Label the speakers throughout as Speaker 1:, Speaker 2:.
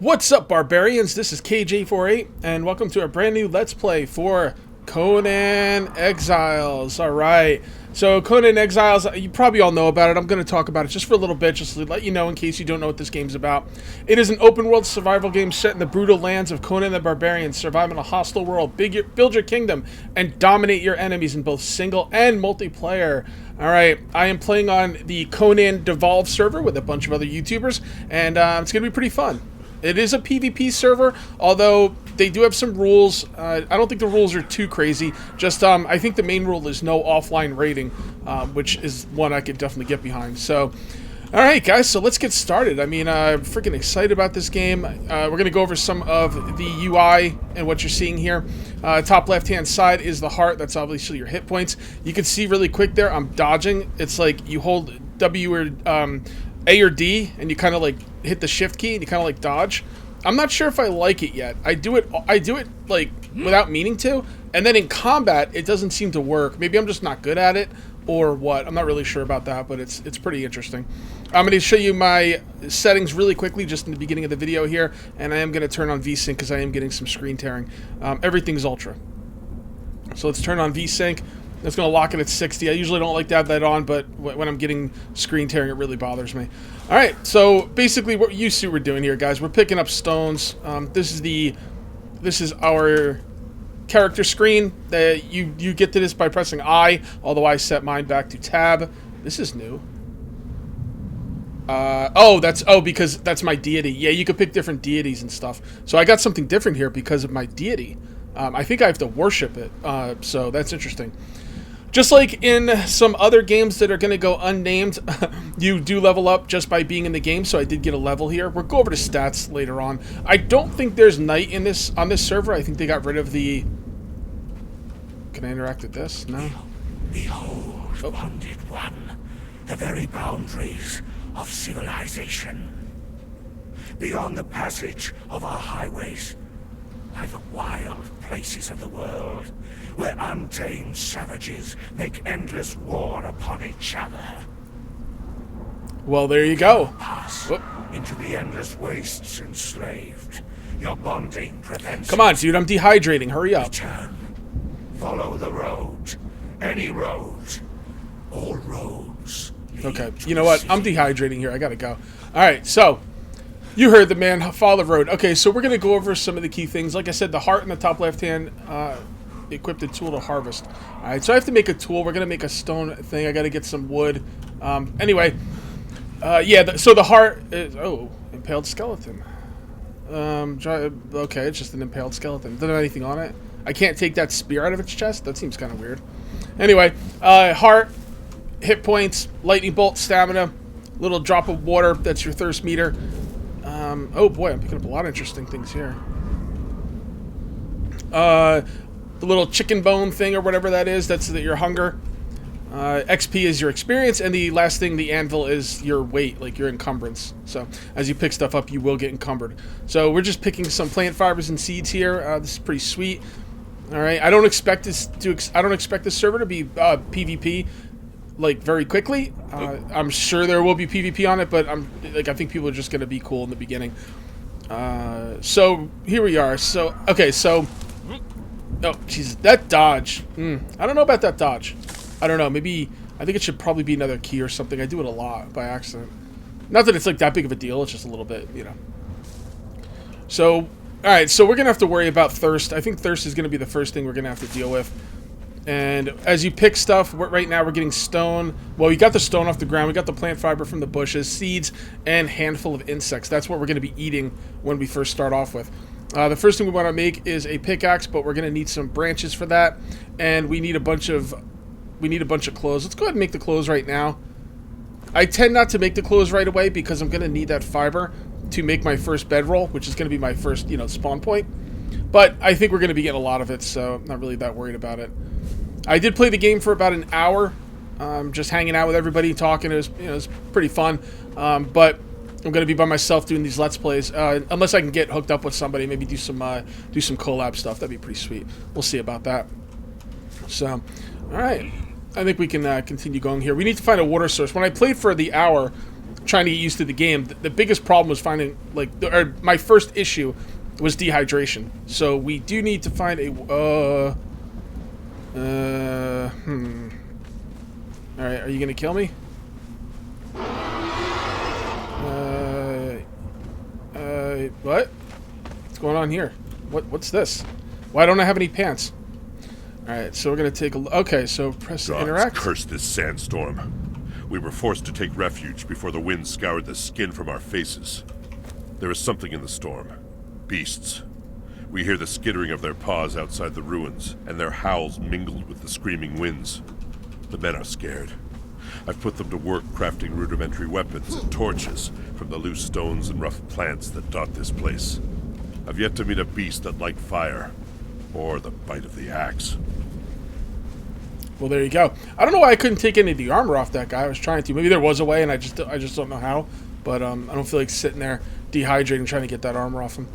Speaker 1: What's up, barbarians? This is KAGE and welcome to a brand new Let's Play for Conan Exiles. Alright, so Conan Exiles, you probably all know about it. I'm going to talk about it just for a little bit, just to let you know in case you don't know what this game's about. It is an open-world survival game set in the brutal lands of Conan the Barbarian. Survive in a hostile world, build your kingdom, and dominate your enemies in both single and multiplayer. Alright, I am playing on the Conan Devolve server with a bunch of other YouTubers, and it's going to be pretty fun. It is a PvP server, although they do have some rules. I don't think the rules are too crazy. Just, I think the main rule is no offline raiding, which is one I could definitely get behind. So, alright guys, so let's get started. I mean, I'm freaking excited about this game. We're going to go over some of the UI and what you're seeing here. Top left-hand side is the heart. That's obviously your hit points. You can see really quick there, I'm dodging. It's like you hold W or A or D, and you kind of like hit the shift key and you kind of like dodge. I'm not sure if I like it yet. I do it like without meaning to, and then in combat it doesn't seem to work. Maybe I'm just not good at it or what. I'm not really sure about that, but it's pretty interesting. I'm going to show you my settings really quickly just in the beginning of the video here, and I am going to turn on VSync because I am getting some screen tearing. Everything's ultra. So let's turn on VSync. It's going to lock it at 60. I usually don't like to have that on, but when I'm getting screen tearing, it really bothers me. All right, so basically what you see we're doing here, guys, we're picking up stones. This is our character screen. You get to this by pressing I, although I set mine back to tab. This is new. Because that's my deity. Yeah, you could pick different deities and stuff. So I got something different here because of my deity. I think I have to worship it, so that's interesting. Just like in some other games that are going to go unnamed, you do level up just by being in the game, so I did get a level here. We'll go over to stats later on. I don't think there's night in on this server. I think they got rid of the... Can I interact with this? No?
Speaker 2: Behold, wounded one, the very boundaries of civilization. Beyond the passage of our highways lie the wild places of the world, where untamed savages make endless war upon each other.
Speaker 1: Well, there you go.
Speaker 2: Pass into the endless wastes enslaved. Your bonding prevents.
Speaker 1: Come on, dude, I'm dehydrating. Hurry up.
Speaker 2: Return. Follow the road. Any road. All roads.
Speaker 1: Okay, you know what? I'm dehydrating here. I gotta go. Alright, so you heard the man. Follow the road. Okay, so we're gonna go over some of the key things. Like I said, the heart in the top left hand, equipped a tool to harvest. Alright, so I have to make a tool. We're gonna make a stone thing. I gotta get some wood. Anyway, so the heart is, impaled skeleton. Okay, it's just an impaled skeleton. Doesn't have anything on it. I can't take that spear out of its chest. That seems kind of weird. Anyway, heart, hit points, lightning bolt, stamina, little drop of water. That's your thirst meter. Oh boy, I'm picking up a lot of interesting things here. The little chicken bone thing or whatever that is, that's your hunger. XP is your experience, and the last thing, the anvil, is your weight, like your encumbrance. So as you pick stuff up, you will get encumbered. So we're just picking some plant fibers and seeds here. This is pretty sweet. All right, I don't expect this server to be PvP like very quickly. I'm sure there will be PvP on it, but I think people are just going to be cool in the beginning. So here we are. So okay, so. Oh, jeez, that dodge. I don't know about that dodge. I don't know. Maybe, I think it should probably be another key or something. I do it a lot by accident. Not that it's like that big of a deal. It's just a little bit, you know. So, alright, so we're going to have to worry about thirst. I think thirst is going to be the first thing we're going to have to deal with. And as you pick stuff, right now we're getting stone. Well, we got the stone off the ground. We got the plant fiber from the bushes, seeds, and handful of insects. That's what we're going to be eating when we first start off with. The first thing we want to make is a pickaxe, but we're going to need some branches for that, and we need a bunch of clothes. Let's go ahead and make the clothes right now. I tend not to make the clothes right away because I'm going to need that fiber to make my first bedroll, which is going to be my first, spawn point. But I think we're going to be getting a lot of it, so I'm not really that worried about it. I did play the game for about an hour, just hanging out with everybody, talking. It was pretty fun, but I'm going to be by myself doing these Let's Plays, unless I can get hooked up with somebody, maybe do some collab stuff. That'd be pretty sweet. We'll see about that. So, alright. I think we can continue going here. We need to find a water source. When I played for the hour, trying to get used to the game. The biggest problem was finding, like, or my first issue was dehydration. So we do need to find a, Alright, are you gonna kill me? What? What's going on here? What's this? Why don't I have any pants? Alright, so we're gonna take a look. Okay, so press
Speaker 2: Gods
Speaker 1: interact.
Speaker 2: curse this sandstorm. We were forced to take refuge before the wind scoured the skin from our faces. There is something in the storm. Beasts. We hear the skittering of their paws outside the ruins, and their howls mingled with the screaming winds. The men are scared. I've put them to work crafting rudimentary weapons and torches from the loose stones and rough plants that dot this place. I've yet to meet a beast that liked fire, or the bite of the axe.
Speaker 1: Well, there you go. I don't know why I couldn't take any of the armor off that guy. I was trying to. Maybe there was a way, and I just don't know how. But I don't feel like sitting there dehydrating trying to get that armor off him.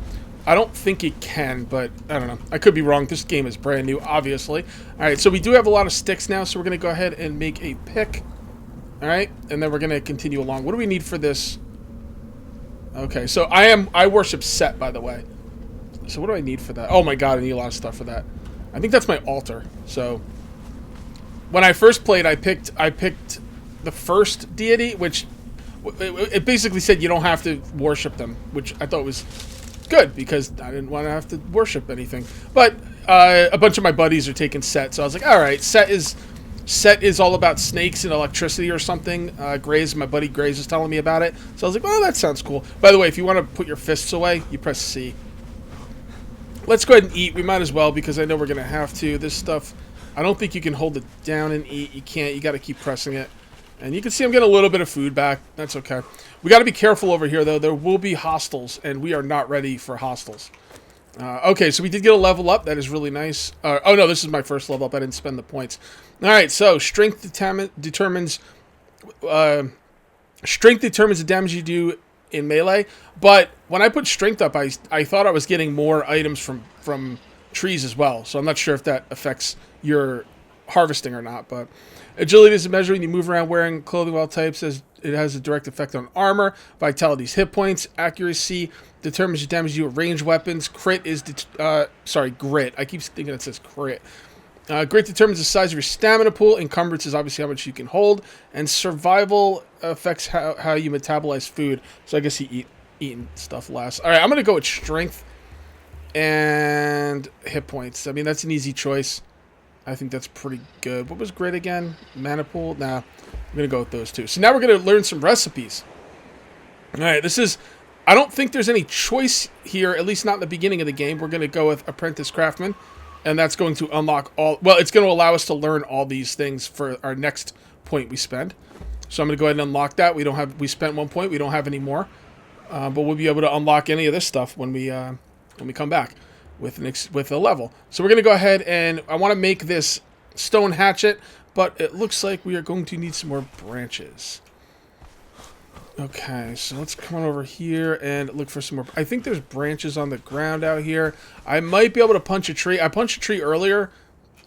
Speaker 1: I don't think it can, but I don't know. I could be wrong. This game is brand new, obviously. All right, so we do have a lot of sticks now, so we're going to go ahead and make a pick. All right, and then we're going to continue along. What do we need for this? Okay, so I worship Set, by the way. So what do I need for that? Oh my god, I need a lot of stuff for that. I think that's my altar. So when I first played, I picked the first deity, which it basically said you don't have to worship them, which I thought was good because I didn't want to have to worship anything. But a bunch of my buddies are taking Set, so I was like, all right, Set is all about snakes and electricity or something. Graze, my buddy Graze was telling me about it, so I was like, well, that sounds cool. By the way, if you want to put your fists away, you press C. Let's go ahead and eat. We might as well because I know we're gonna have to. This stuff, I don't think you can hold it down and eat. You can't. You got to keep pressing it. And you can see I'm getting a little bit of food back. That's okay. We got to be careful over here, though. There will be hostiles, and we are not ready for hostiles. Okay, so we did get a level up. That is really nice. Oh, no, this is my first level up. I didn't spend the points. All right, so strength determines the damage you do in melee. But when I put strength up, I thought I was getting more items from trees as well. So I'm not sure if that affects your harvesting or not, but agility is a measure when you move around wearing clothing of all types, as it has a direct effect on armor. Vitality's hit points. Accuracy determines the damage you do with ranged weapons. Crit is grit. I keep thinking it says crit. Grit determines the size of your stamina pool. Encumbrance is obviously how much you can hold, and survival affects how you metabolize food. So I guess you eating stuff less. All right, I'm gonna go with strength and hit points. I mean, that's an easy choice. I think that's pretty good. What was grit again? Mana pool? Nah, I'm going to go with those two. So now we're going to learn some recipes. All right, I don't think there's any choice here, at least not in the beginning of the game. We're going to go with Apprentice Craftsman, and that's going to unlock well, it's going to allow us to learn all these things for our next point we spend. So I'm going to go ahead and unlock that. We spent 1 point. We don't have any more. But we'll be able to unlock any of this stuff when we come back with a level. So we're going to go ahead and I want to make this stone hatchet, but it looks like we are going to need some more branches. Okay, so let's come on over here and look for some more. I think there's branches on the ground out here. I might be able to punch a tree. I punched a tree earlier,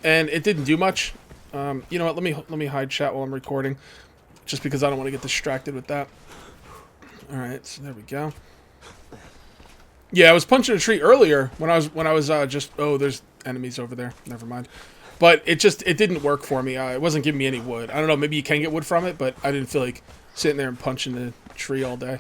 Speaker 1: and it didn't do much. You know what? Let me hide chat while I'm recording, just because I don't want to get distracted with that. All right, so there we go. Yeah, I was punching a tree earlier when I was just... Oh, there's enemies over there. Never mind. But it didn't work for me. It wasn't giving me any wood. I don't know, maybe you can get wood from it, but I didn't feel like sitting there and punching the tree all day.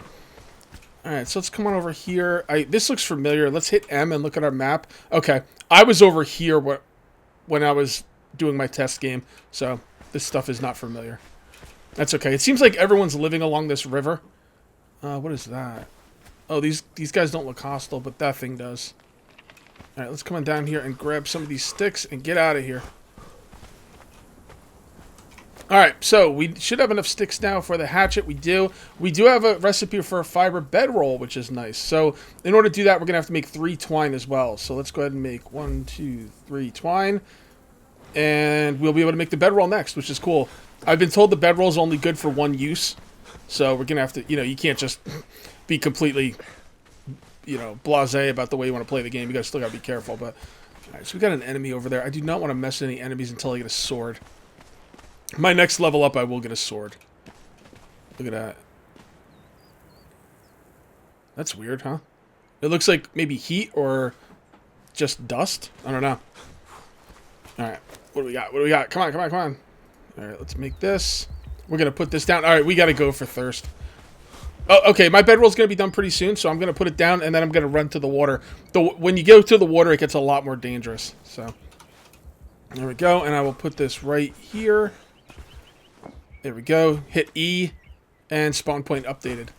Speaker 1: Alright, so let's come on over here. This looks familiar. Let's hit M and look at our map. Okay, I was over here when I was doing my test game, so this stuff is not familiar. That's okay. It seems like everyone's living along this river. What is that? Oh, these guys don't look hostile, but that thing does. Alright, let's come on down here and grab some of these sticks and get out of here. Alright, so we should have enough sticks now for the hatchet. We do. We do have a recipe for a fiber bedroll, which is nice. So in order to do that, we're going to have to make 3 twine as well. So let's go ahead and make 1, 2, 3 twine. And we'll be able to make the bedroll next, which is cool. I've been told the bedroll is only good for 1 use. So we're going to have to, you can't just be completely, blasé about the way you want to play the game. You guys still got to be careful. But all right, so we got an enemy over there. I do not want to mess with any enemies until I get a sword. My next level up, I will get a sword. Look at that. That's weird, huh? It looks like maybe heat or just dust. I don't know. All right, what do we got? What do we got? Come on, come on, come on. All right, let's make this. We're gonna put this down. All right, we gotta go for thirst. Oh, okay, my bedroll's gonna be done pretty soon, so I'm gonna put it down and then I'm gonna run to the water. When you go to the water, it gets a lot more dangerous. So there we go, and I will put this right here. There we go. Hit E, and spawn point updated.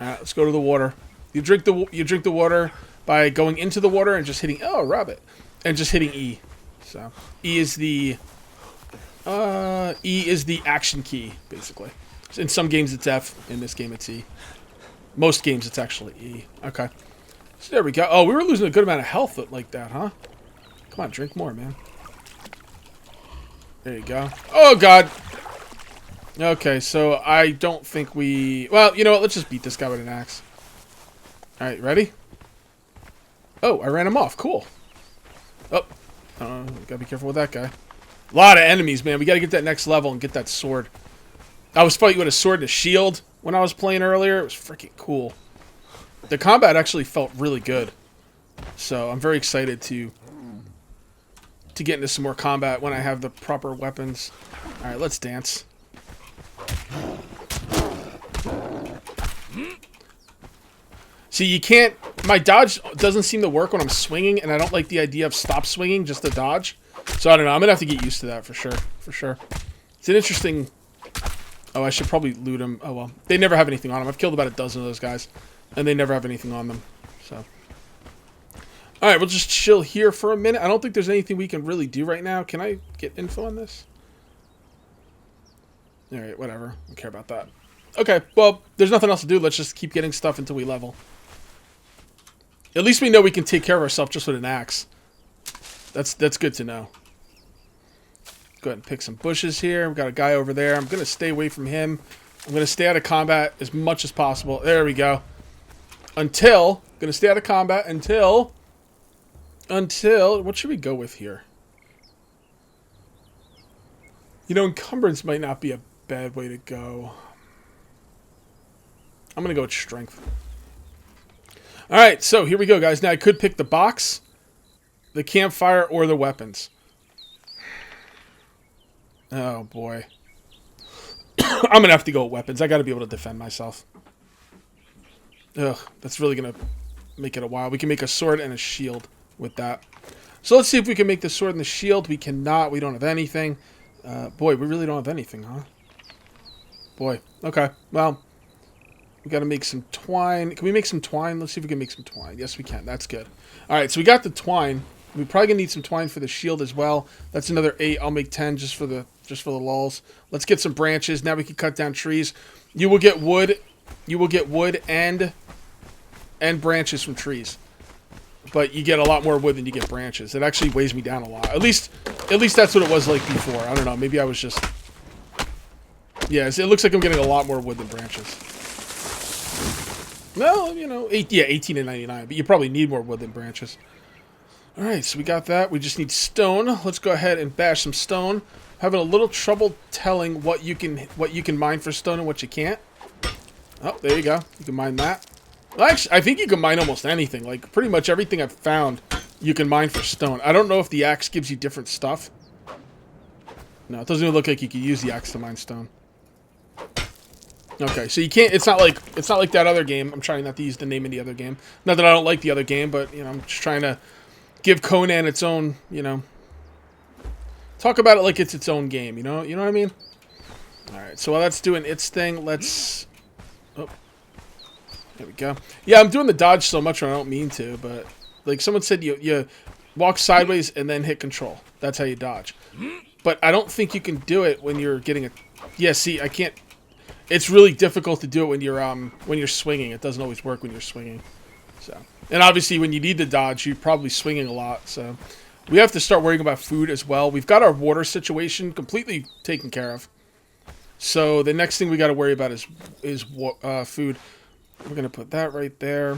Speaker 1: All right, let's go to the water. You drink the water by going into the water and just hitting rabbit, and just hitting E. So E is the action key basically. In some games it's F. In this game it's E. Most games it's actually E. Okay. So there we go. Oh, we were losing a good amount of health like that, huh? Come on, drink more, man. There you go. Oh God. Okay, so I don't think we... Well, you know what? Let's just beat this guy with an axe. Alright, ready? Oh, I ran him off. Cool. Oh. Gotta be careful with that guy. A lot of enemies, man. We gotta get that next level and get that sword. I was fighting with a sword and a shield when I was playing earlier. It was freaking cool. The combat actually felt really good. So I'm very excited to get into some more combat when I have the proper weapons. Alright, let's dance. See, you can't... My dodge doesn't seem to work when I'm swinging, and I don't like the idea of stop swinging just to dodge. So, I don't know. I'm going to have to get used to that for sure. For sure. It's an interesting... Oh, I should probably loot them. Oh, well. They never have anything on them. I've killed about a dozen of those guys, and they never have anything on them. So... Alright, we'll just chill here for a minute. I don't think there's anything we can really do right now. Can I get info on this? Alright, whatever. I don't care about that. Okay, well, there's nothing else to do. Let's just keep getting stuff until we level. At least we know we can take care of ourselves just with an axe. That's good to know. Go ahead and pick some bushes here. We've got a guy over there. I'm going to stay away from him. I'm going to stay out of combat as much as possible. There we go. Until... going to stay out of combat until... What should we go with here? You know, encumbrance might not be a bad way to go. I'm going to go with strength. Alright, so here we go, guys. Now, I could pick the box, the campfire, or the weapons. Oh, boy. I'm going to have to go with weapons. I got to be able to defend myself. Ugh, that's really going to make it a while. We can make a sword and a shield with that. So let's see if we can make the sword and the shield. We cannot. We don't have anything. Boy, we really don't have anything, huh? Boy. Okay. Well, we got to make some twine. Can we make some twine? Let's see if we can make some twine. Yes, we can. That's good. All right, so we got the twine. We're probably going to need some twine for the shield as well. That's another 8. I'll make 10 just for the lulz. Let's get some branches. Now we can cut down trees. You will get wood. You will get wood and branches from trees. But you get a lot more wood than you get branches. It actually weighs me down a lot. At least that's what it was like before. I don't know. Maybe I was just... Yeah, it looks like I'm getting a lot more wood than branches. No, you know, 18 and 99. But you probably need more wood than branches. All right, so we got that. We just need stone. Let's go ahead and bash some stone. Having a little trouble telling what you can mine for stone and what you can't. Oh, there you go. You can mine that. Well, actually, I think you can mine almost anything. Like, pretty much everything I've found, you can mine for stone. I don't know if the axe gives you different stuff. No, it doesn't even look like you can use the axe to mine stone. Okay, so you can't... It's not like that other game. I'm trying not to use the name of the other game. Not that I don't like the other game, but, you know, I'm just trying to give Conan its own, you know... Talk about it like it's its own game, you know? You know what I mean? Alright, so while that's doing its thing, let's... Oh. There we go. Yeah, I'm doing the dodge so much when I don't mean to, but... Like, someone said you walk sideways and then hit control. That's how you dodge. But I don't think you can do it when you're getting a... Yeah, see, I can't... It's really difficult to do it when you're swinging. It doesn't always work when you're swinging. So, and obviously, when you need to dodge, you're probably swinging a lot. So, we have to start worrying about food as well. We've got our water situation completely taken care of. So, the next thing we got to worry about is food. We're going to put that right there.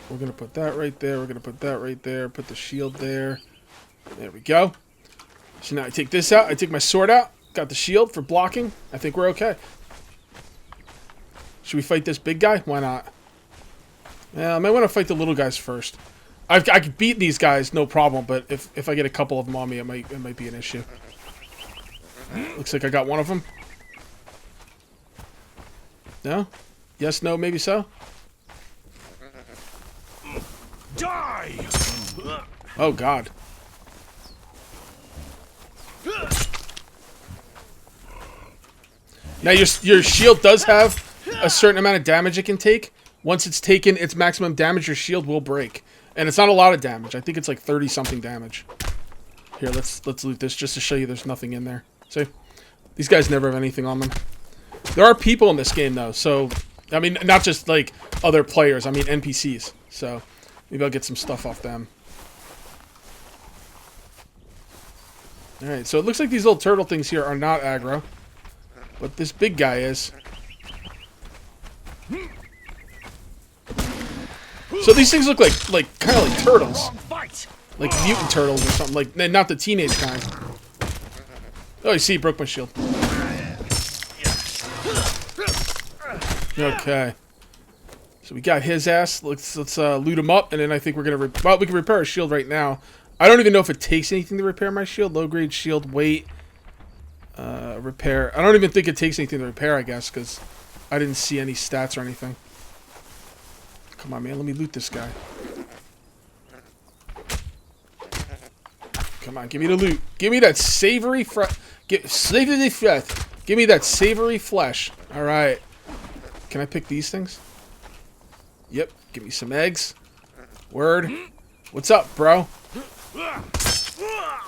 Speaker 1: We're going to put that right there. We're going to put that right there. Put the shield there. There we go. So, now I take this out. I take my sword out. Got the shield for blocking. I think we're okay. Should we fight this big guy? Why not? Yeah, I might want to fight the little guys first. I could beat these guys, no problem, but if I get a couple of them on me, it might be an issue. Looks like I got one of them. No? Yes, no, maybe so?
Speaker 2: Die!
Speaker 1: Oh, God. Now, your shield does have a certain amount of damage it can take. Once it's taken its maximum damage, your shield will break. And it's not a lot of damage. I think it's like 30-something damage. Here, let's loot this just to show you there's nothing in there. See? These guys never have anything on them. There are people in this game, though. So, I mean, not just, like, other players. I mean, NPCs. So, maybe I'll get some stuff off them. Alright, so it looks like these little turtle things here are not aggro. But this big guy is. So these things look like kind of like turtles. Like mutant turtles or something. Like, not the teenage kind. Oh, you see, he broke my shield. Okay. So we got his ass. Let's loot him up, and then I think we're gonna well, we can repair our shield right now. I don't even know if it takes anything to repair my shield. Low grade shield, weight, repair. I don't even think it takes anything to repair, I guess, because I didn't see any stats or anything. Come on, man. Let me loot this guy. Come on, give me the loot. Give me that savory Give me that savory flesh. All right. Can I pick these things? Yep. Give me some eggs. Word. What's up, bro?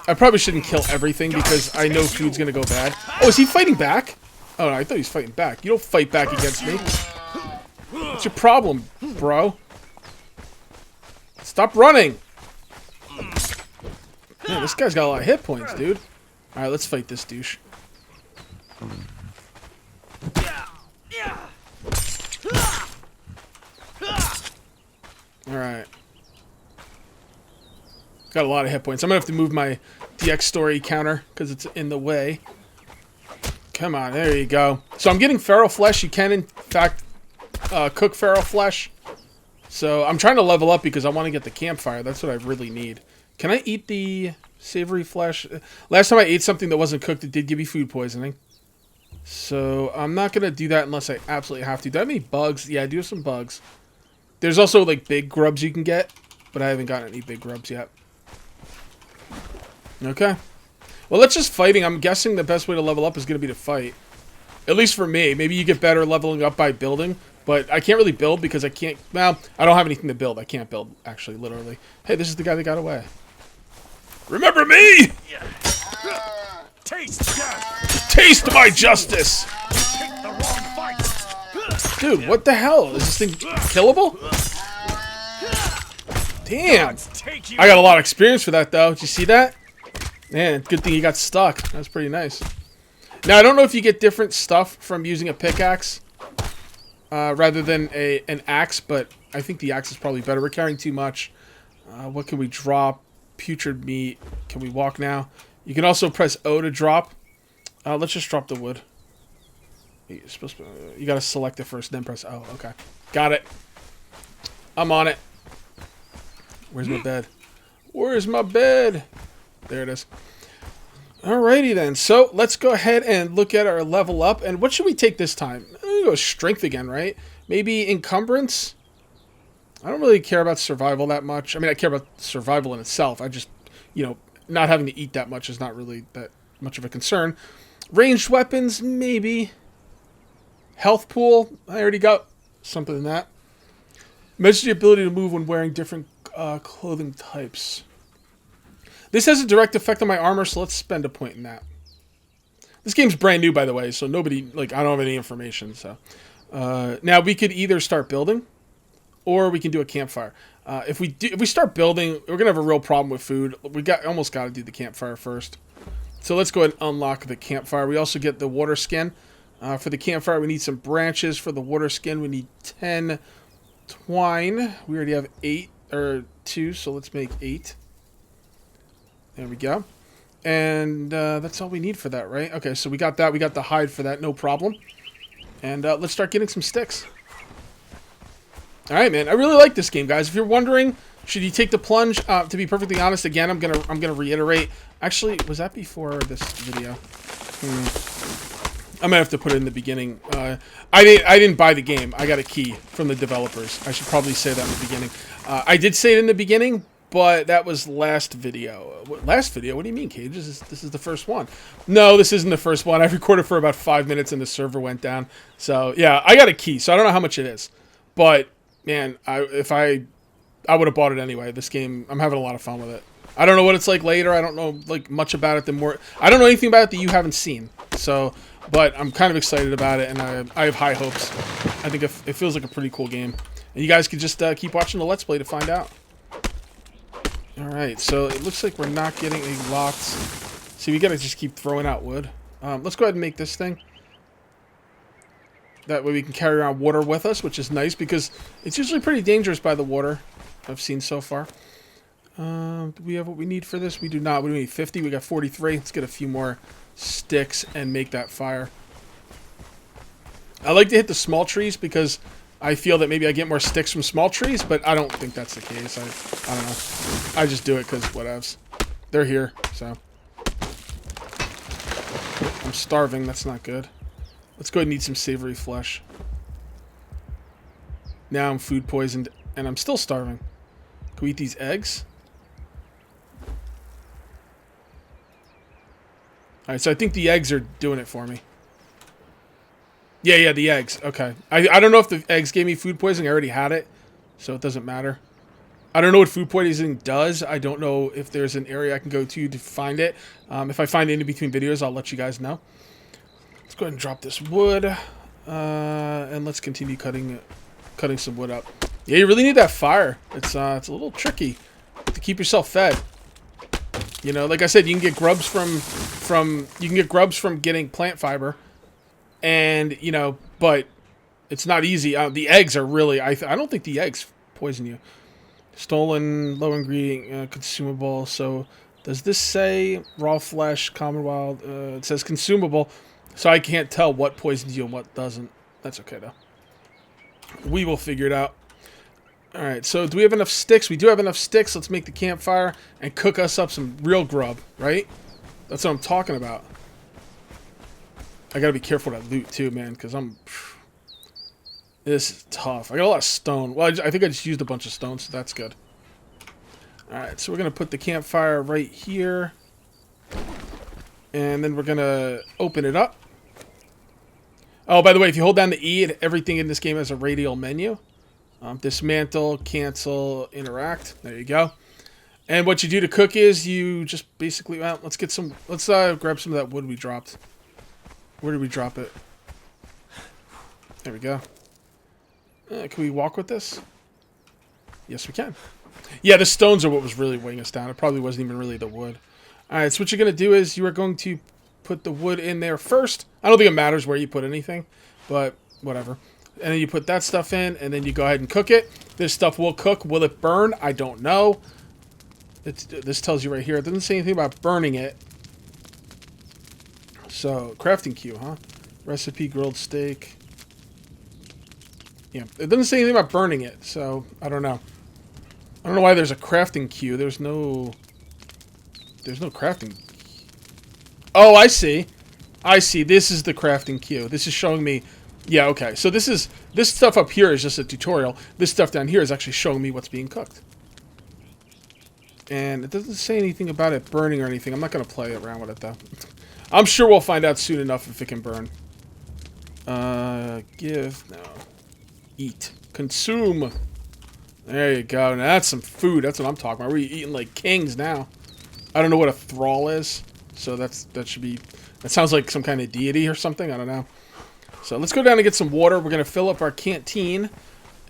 Speaker 1: I probably shouldn't kill everything because I know food's gonna go bad. Oh, is he fighting back? Oh, no, I thought he was fighting back. You don't fight back against me. What's your problem, bro? Stop running! Man, this guy's got a lot of hit points, dude. Alright, let's fight this douche. Alright. Got a lot of hit points. I'm gonna have to move my DX story counter because it's in the way. Come on, there you go. So I'm getting feral flesh. You can, in fact, cook feral flesh. So I'm trying to level up because I want to get the campfire. That's what I really need. Can I eat the savory flesh? Last time I ate something that wasn't cooked, it did give me food poisoning. So I'm not going to do that unless I absolutely have to. Do I have any bugs? Yeah, I do have some bugs. There's also like big grubs you can get, but I haven't gotten any big grubs yet. Okay. Well, let's just fighting. I'm guessing the best way to level up is going to be to fight. At least for me. Maybe you get better leveling up by building. But I can't really build because I can't... Well, I don't have anything to build. I can't build, actually, literally. Hey, this is the guy that got away. Remember me? Taste my justice! Dude, what the hell? Is this thing killable? Damn! I got a lot of experience for that, though. Did you see that? Man, good thing you got stuck. That was pretty nice. Now, I don't know if you get different stuff from using a pickaxe rather than an axe, but I think the axe is probably better. We're carrying too much. What can we drop? Putrid meat. Can we walk now? You can also press O to drop. Let's just drop the wood. You're supposed to, you gotta select it first, then press O. Okay. Got it. I'm on it. Where's my bed? Where's my bed? There it is. Alrighty then. So let's go ahead and look at our level up. And what should we take this time? I'm gonna go strength again, right? Maybe encumbrance? I don't really care about survival that much. I mean, I care about survival in itself. I just, you know, not having to eat that much is not really that much of a concern. Ranged weapons, maybe. Health pool, I already got something in that. Measures the ability to move when wearing different clothing types. This has a direct effect on my armor, so let's spend a point in that. This game's brand new, by the way, so nobody, like, I don't have any information, so. Now, we could either start building, or we can do a campfire. If we start building, we're gonna have a real problem with food. We almost got to do the campfire first. So let's go ahead and unlock the campfire. We also get the water skin. For the campfire, we need some branches. For the water skin, we need 10 twine. We already have 8 or 2, so let's make 8. There we go. And that's all we need for that, right? Okay, so we got that. We got the hide for that, no problem. And let's start getting some sticks. All right, man. I really like this game, guys. If you're wondering, should you take the plunge? To be perfectly honest, again, I'm gonna reiterate. Actually, was that before this video? I might have to put it in the beginning. I didn't buy the game. I got a key from the developers. I should probably say that in the beginning. I did say it in the beginning, but that was last video. Last video? What do you mean, Cage? This is the first one. No, this isn't the first one. I've recorded for about 5 minutes and the server went down. So, yeah, I got a key, so I don't know how much it is. But, man, I would have bought it anyway. This game, I'm having a lot of fun with it. I don't know what it's like later. I don't know like much about it. I don't know anything about it that you haven't seen. So, but I'm kind of excited about it, and I have high hopes. I think it feels like a pretty cool game. And you guys could just keep watching the Let's Play to find out. Alright, so it looks like we're not getting a lot. See, we gotta just keep throwing out wood. Let's go ahead and make this thing. That way we can carry around water with us, which is nice because it's usually pretty dangerous by the water, I've seen so far. Do we have what we need for this? We do not. We need 50. We got 43. Let's get a few more sticks and make that fire. I like to hit the small trees because I feel that maybe I get more sticks from small trees, but I don't think that's the case. I don't know. I just do it because whatevs. They're here, so. I'm starving. That's not good. Let's go ahead and eat some savory flesh. Now I'm food poisoned, and I'm still starving. Can we eat these eggs? Alright, so I think the eggs are doing it for me. Yeah, the eggs. Okay. I don't know if the eggs gave me food poisoning. I already had it, so it doesn't matter. I don't know what food poisoning does. I don't know if there's an area I can go to find it. If I find it in between videos, I'll let you guys know. Let's go ahead and drop this wood. And let's continue cutting some wood up. Yeah, you really need that fire. It's a little tricky to keep yourself fed. You know, like I said, you can get grubs from getting plant fiber, and you know, but it's not easy. The eggs are really. I don't think the eggs poison you. Stolen, low ingredient, consumable. So does this say raw flesh, common wild? It says consumable, so I can't tell what poisons you and what doesn't. That's okay though. We will figure it out. Alright, so do we have enough sticks? We do have enough sticks. Let's make the campfire and cook us up some real grub, right? That's what I'm talking about. I gotta be careful with that loot too, man, because this is tough. I got a lot of stone. Well, I think I just used a bunch of stone, so that's good. Alright, so we're gonna put the campfire right here. And then we're gonna open it up. Oh, by the way, if you hold down the E, everything in this game has a radial menu. Dismantle, cancel, interact. There you go. And what you do to cook is you just basically, well, let's grab some of that wood we dropped. Where did we drop it? There we go. Can we walk with this? Yes, we can. Yeah, the stones are what was really weighing us down. It probably wasn't even really the wood. Alright, so what you're going to do is you are going to put the wood in there first. I don't think it matters where you put anything, but whatever. And then you put that stuff in, and then you go ahead and cook it. This stuff will cook. Will it burn? I don't know. This tells you right here. It doesn't say anything about burning it. So, crafting queue, huh? Recipe, grilled steak. Yeah, it doesn't say anything about burning it, so I don't know. I don't know why there's a crafting queue. There's no crafting. Oh, I see. I see. This is the crafting queue. This is showing me. Yeah, okay. So this stuff up here is just a tutorial. This stuff down here is actually showing me what's being cooked. And it doesn't say anything about it burning or anything. I'm not going to play around with it, though. I'm sure we'll find out soon enough if it can burn. No. Eat. Consume. There you go. Now that's some food. That's what I'm talking about. We're eating like kings now. I don't know what a thrall is. So that should be... That sounds like some kind of deity or something. I don't know. So let's go down and get some water. We're going to fill up our canteen.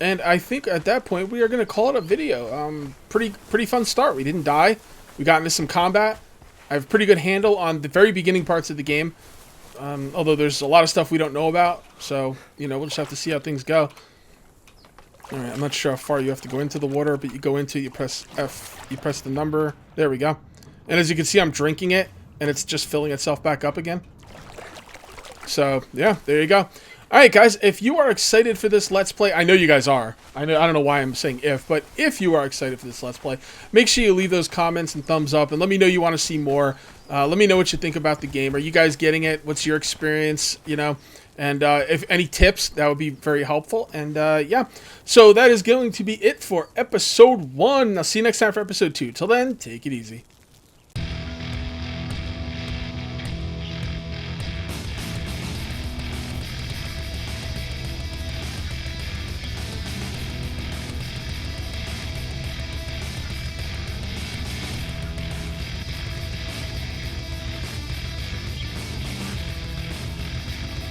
Speaker 1: And I think at that point we are going to call it a video. Pretty fun start. We didn't die. We got into some combat. I have a pretty good handle on the very beginning parts of the game. Although there's a lot of stuff we don't know about. So, you know, we'll just have to see how things go. Alright, I'm not sure how far you have to go into the water, but you go into, you press F, you press the number. There we go. And as you can see, I'm drinking it, and it's just filling itself back up again. So, yeah, there you go. All right, guys, if you are excited for this Let's Play, I know you guys are. I don't know why I'm saying if, but if you are excited for this Let's Play, make sure you leave those comments and thumbs up, and let me know you want to see more. Let me know what you think about the game. Are you guys getting it? What's your experience, you know? And if any tips, that would be very helpful. And yeah, so that is going to be it for episode 1. I'll see you next time for episode 2. Till then, take it easy.